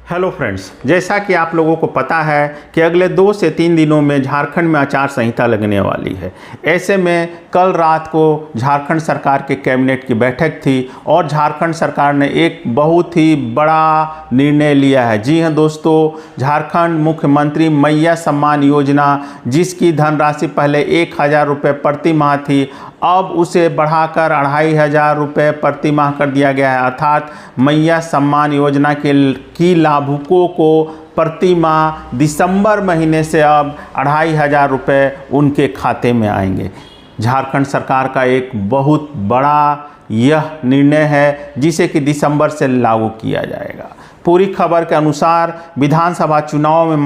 Hello friends, जैसा कि आप लोगों को पता है कि अगले 2 से 3 दिनों में झारखंड में आचार संहिता लगने वाली है। ऐसे में कल रात को झारखंड सरकार के कैबिनेट की बैठक थी और झारखंड सरकार ने एक बहुत ही बड़ा निर्णय लिया है। जी हां दोस्तों, झारखंड मुख्यमंत्री मैया सम्मान योजना, जिसकी धनराशि पहले 1000 रुपये प्रति माह थी, अब उसे बढ़ाकर 2500 रुपये प्रति माह कर दिया गया है। अर्थात मैया सम्मान योजना की लाभुकों को प्रति माह दिसंबर महीने से अब 2500 रुपये उनके खाते में आएंगे। झारखंड सरकार का एक बहुत बड़ा यह निर्णय है जिसे कि दिसंबर से लागू किया जाएगा। पूरी खबर के अनुसार विधानसभा चुनाव में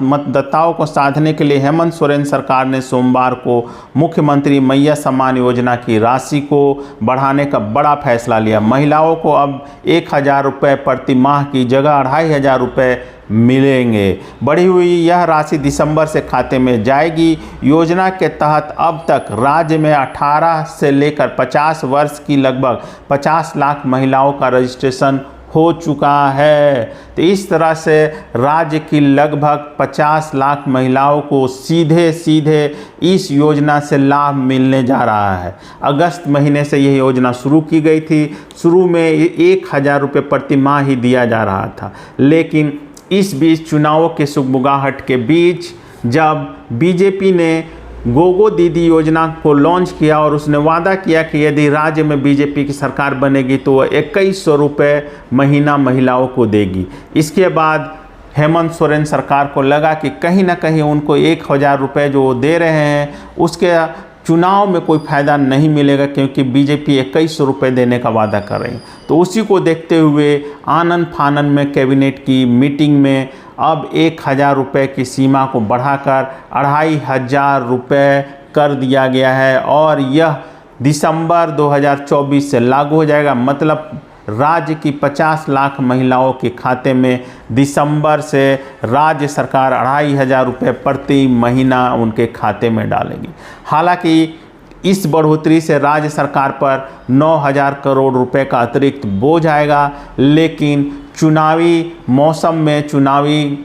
मतदाताओं को साधने के लिए हेमंत सोरेन सरकार ने सोमवार को मुख्यमंत्री मैया सम्मान योजना की राशि को बढ़ाने का बड़ा फैसला लिया। महिलाओं को अब 1000 रुपये प्रति माह की जगह 2500 रुपये मिलेंगे। बढ़ी हुई यह राशि दिसंबर से खाते में जाएगी। योजना के तहत अब तक राज्य में 18 से लेकर 50 वर्ष की लगभग 50 लाख महिलाओं का रजिस्ट्रेशन हो चुका है। तो इस तरह से राज्य की लगभग 50 लाख महिलाओं को सीधे इस योजना से लाभ मिलने जा रहा है। अगस्त महीने से यह योजना शुरू की गई थी। शुरू में 1000 रुपये प्रति माह ही दिया जा रहा था, लेकिन इस बीच चुनावों के सुगबुगाहट के बीच जब बीजेपी ने गोगो दीदी योजना को लॉन्च किया और उसने वादा किया कि यदि राज्य में बीजेपी की सरकार बनेगी तो वह 2100 रुपये महीना महिलाओं को देगी। इसके बाद हेमंत सोरेन सरकार को लगा कि कहीं ना कहीं उनको 1000 रुपये जो दे रहे हैं उसके चुनाव में कोई फ़ायदा नहीं मिलेगा, क्योंकि बीजेपी 2100 रुपये देने का वादा कर रही है। तो उसी को देखते हुए आनन फानन में कैबिनेट की मीटिंग में अब 1000 रुपये की सीमा को बढ़ाकर 2500 रुपये कर दिया गया है और यह दिसंबर 2024 से लागू हो जाएगा। मतलब राज्य की 50 लाख महिलाओं के खाते में दिसंबर से राज्य सरकार 2500 रुपये प्रति महीना उनके खाते में डालेगी। हालांकि इस बढ़ोतरी से राज्य सरकार पर 9000 करोड़ रुपए का अतिरिक्त बोझ आएगा, लेकिन चुनावी मौसम में चुनावी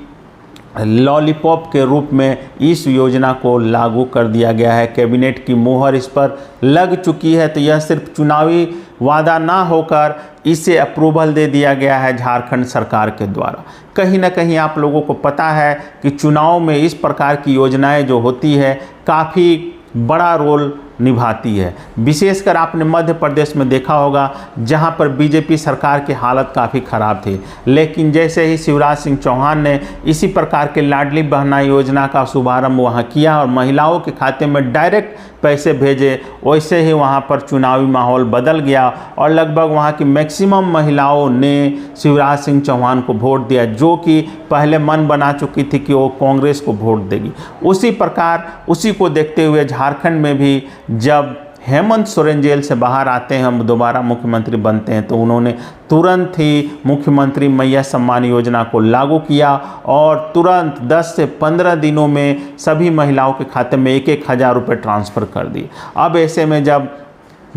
लॉलीपॉप के रूप में इस योजना को लागू कर दिया गया है। कैबिनेट की मोहर इस पर लग चुकी है, तो यह सिर्फ चुनावी वादा ना होकर इसे अप्रूवल दे दिया गया है झारखंड सरकार के द्वारा। कहीं ना कहीं आप लोगों को पता है कि चुनाव में इस प्रकार की योजनाएं जो होती है काफ़ी बड़ा रोल निभाती है। विशेषकर आपने मध्य प्रदेश में देखा होगा जहां पर बीजेपी सरकार की हालत काफ़ी ख़राब थी, लेकिन जैसे ही शिवराज सिंह चौहान ने इसी प्रकार के लाडली बहना योजना का शुभारंभ वहां किया और महिलाओं के खाते में डायरेक्ट पैसे भेजे, वैसे ही वहां पर चुनावी माहौल बदल गया और लगभग वहां की मैक्सिमम महिलाओं ने शिवराज सिंह चौहान को वोट दिया, जो कि पहले मन बना चुकी थी कि वो कांग्रेस को वोट देगी। उसी प्रकार उसी को देखते हुए झारखंड में भी जब हेमंत सोरेन जेल से बाहर आते हैं, हम दोबारा मुख्यमंत्री बनते हैं, तो उन्होंने तुरंत ही मुख्यमंत्री मैया सम्मान योजना को लागू किया और तुरंत 10 से 15 दिनों में सभी महिलाओं के खाते में 1000 रुपये ट्रांसफ़र कर दिए। अब ऐसे में जब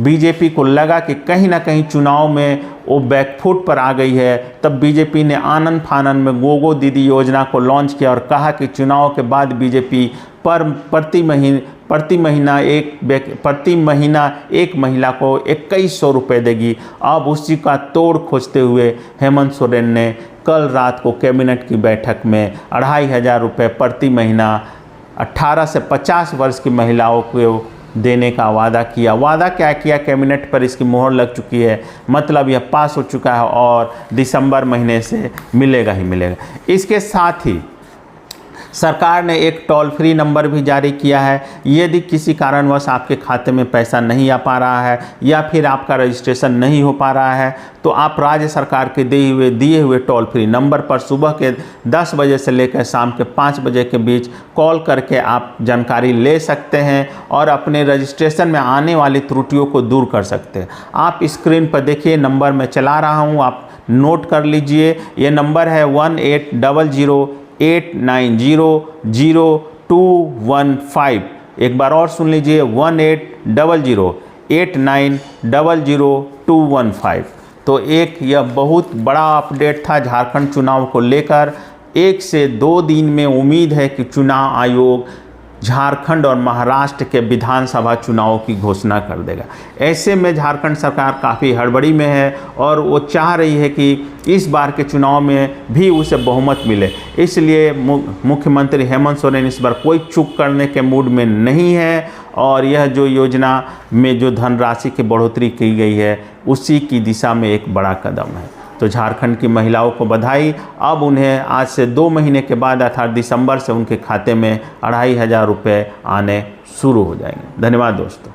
बीजेपी को लगा कि कहीं ना कहीं चुनाव में वो बैकफुट पर आ गई है, तब बीजेपी ने आनन फानन में गोगो दीदी योजना को लॉन्च किया और कहा कि चुनाव के बाद बीजेपी पर प्रति महीना एक महिला को 2100 रुपये देगी। अब उसी का तोड़ खोजते हुए हेमंत सोरेन ने कल रात को कैबिनेट की बैठक में 2500 रुपये प्रति महीना 18 से 50 वर्ष की महिलाओं को देने का वादा किया। वादा क्या किया? कैबिनेट पर इसकी मोहर लग चुकी है, मतलब यह पास हो चुका है और दिसंबर महीने से मिलेगा ही मिलेगा। इसके साथ ही सरकार ने एक टोल फ्री नंबर भी जारी किया है। यदि किसी कारणवश आपके खाते में पैसा नहीं आ पा रहा है या फिर आपका रजिस्ट्रेशन नहीं हो पा रहा है, तो आप राज्य सरकार के दिए हुए टोल फ्री नंबर पर सुबह के 10 बजे से लेकर शाम के 5 बजे के बीच कॉल करके आप जानकारी ले सकते हैं और अपने रजिस्ट्रेशन में आने वाली त्रुटियों को दूर कर सकते हैं। आप स्क्रीन पर देखिए, नंबर मैं चला रहा हूँ, आप नोट कर लीजिए। ये नंबर है 1800-890-0215। एक बार और सुन लीजिए, 1800-890-0215। तो एक यह बहुत बड़ा अपडेट था झारखंड चुनाव को लेकर। 1 से 2 दिन में उम्मीद है कि चुनाव आयोग झारखंड और महाराष्ट्र के विधानसभा चुनाव की घोषणा कर देगा। ऐसे में झारखंड सरकार काफ़ी हड़बड़ी में है और वो चाह रही है कि इस बार के चुनाव में भी उसे बहुमत मिले। इसलिए मुख्यमंत्री हेमंत सोरेन इस बार कोई चूक करने के मूड में नहीं है और यह जो योजना में जो धनराशि की बढ़ोतरी की गई है उसी की दिशा में एक बड़ा कदम है। तो झारखंड की महिलाओं को बधाई। अब उन्हें आज से 2 महीने के बाद अर्थात दिसंबर से उनके खाते में 2500 रुपये आने शुरू हो जाएंगे। धन्यवाद दोस्तों।